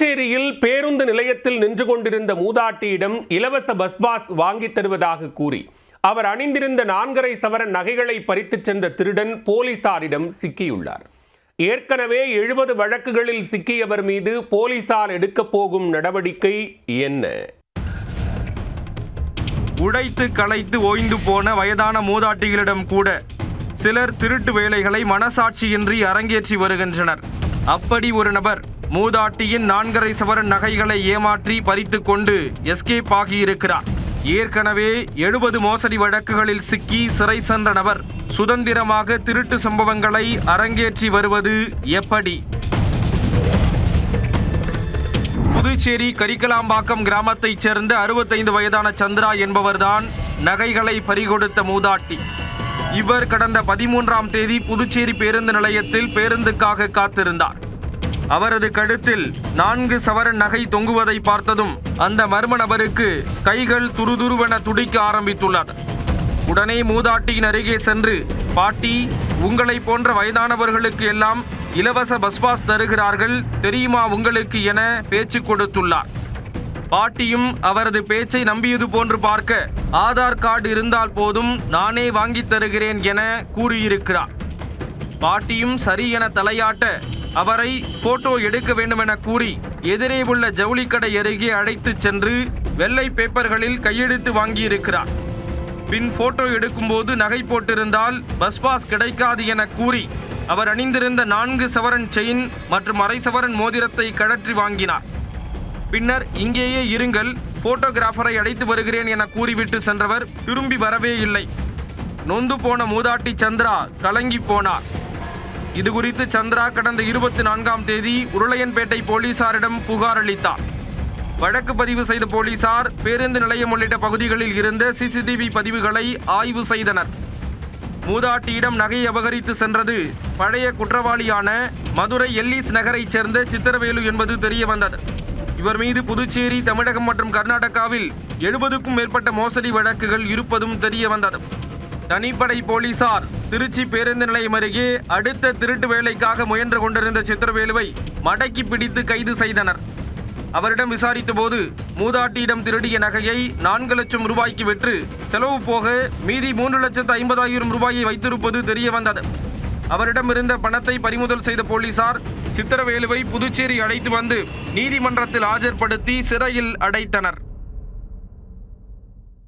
புதுச்சேரியில் பேருந்து நிலையத்தில் நின்று கொண்டிருந்த மூதாட்டியிடம் இலவச பஸ் பாஸ் வாங்கித் தருவதாக கூறி அவர் அணிந்திருந்த 4.5 சவரன் நகைகளை பறித்துச் சென்ற திருடன் போலீசாரிடம் சிக்கியுள்ளார். ஏற்கனவே 70 வழக்குகளில் சிக்கியவர் மீது போலீசார் எடுக்கப் போகும் நடவடிக்கை என்ன? உடைத்து களைத்து ஓய்ந்து போன வயதான மூதாட்டிகளிடம் கூட சிலர் திருட்டு வேலைகளை மனசாட்சியின்றி அரங்கேற்றி வருகின்றனர். அப்படி ஒரு நபர் மூதாட்டியின் 4.5 சவரன் நகைகளை ஏமாற்றி பறித்து கொண்டு எஸ்கேப் ஆகியிருக்கிறார். ஏற்கனவே 70 மோசடி வழக்குகளில் சிக்கி சிறை சென்ற நபர் சுதந்திரமாக திருட்டு சம்பவங்களை அரங்கேற்றி வருவது எப்படி? புதுச்சேரி கரிக்கலாம்பாக்கம் கிராமத்தைச் சேர்ந்த 65 வயதான சந்திரா என்பவர்தான் நகைகளை பறிகொடுத்த மூதாட்டி. இவர் கடந்த 13ஆம் தேதி புதுச்சேரி பேருந்து நிலையத்தில் பேருந்துக்காக காத்திருந்தார். அவரது கழுத்தில் 4 சவரன் நகை தொங்குவதை பார்த்ததும் அந்த மர்ம நபருக்கு கைகள் துருதுருவென துடிக்க ஆரம்பித்துள்ளது. உடனே மூதாட்டியின் அருகே சென்று, பாட்டி, உங்களை போன்ற வயதானவர்களுக்கு எல்லாம் இலவச பஸ் பாஸ் தருகிறார்கள், தெரியுமா உங்களுக்கு என பேச்சு கொடுத்துள்ளார். பாட்டியும் அவரது பேச்சை நம்பியது போன்று பார்க்க, ஆதார் கார்டு இருந்தால் போதும், நானே வாங்கி தருகிறேன் என கூறியிருக்கிறார். பாட்டியும் சரி என தலையாட்ட அவரை போட்டோ எடுக்க வேண்டுமென கூறி எதிரே உள்ள ஜவுளிக்கடை அருகே அழைத்துச் சென்று வெள்ளை பேப்பர்களில் கையெழுத்து வாங்கியிருக்கிறார். பின் போட்டோ எடுக்கும்போது நகை போட்டிருந்தால் பஸ் பாஸ் கிடைக்காது என கூறி அவர் அணிந்திருந்த 4 சவரன் செயின் மற்றும் அரை சவரன் மோதிரத்தை கழற்றி வாங்கினார். பின்னர் இங்கேயே இருங்கள், போட்டோகிராஃபரை அழைத்து வருகிறேன் என கூறிவிட்டு சென்றவர் திரும்பி வரவே இல்லை. நொந்து போன மூதாட்டி சந்திரா கலங்கி போனார். இதுகுறித்து சந்திரா கடந்த 24ஆம் தேதி உருளையன்பேட்டை போலீசாரிடம் புகார் அளித்தார். வழக்கு பதிவு செய்த போலீசார் பேருந்து நிலையம் உள்ளிட்ட பகுதிகளில் இருந்த சிசிடிவி பதிவுகளை ஆய்வு செய்தனர். மூதாட்டியிடம் நகை அபகரித்து சென்றது பழைய குற்றவாளியான மதுரை எல்லிஸ் நகரைச் சேர்ந்த சித்திரவேலு என்பது தெரிய வந்தது. இவர் மீது புதுச்சேரி, தமிழகம் மற்றும் கர்நாடகாவில் 70க்கும் மேற்பட்ட மோசடி வழக்குகள் இருப்பதும் தெரிய வந்தது. தனிப்படை போலீசார் திருச்சி பேருந்து நிலையம் அருகே அடுத்த திருட்டு வேலைக்காக முயன்று கொண்டிருந்த சித்திரவேலுவை மடக்கி பிடித்து கைது செய்தனர். அவரிடம் விசாரித்த போது மூதாட்டியிடம் திருடிய நகையை 4 லட்சம் ரூபாய்க்கு விற்று செலவு போக மீதி 3,50,000 ரூபாயை வைத்திருப்பது தெரிய வந்தது. அவரிடம் இருந்த பணத்தை பறிமுதல் செய்த போலீசார் சித்திரவேலுவை புதுச்சேரி அழைத்து வந்து நீதிமன்றத்தில் ஆஜர்படுத்தி சிறையில் அடைத்தனர்.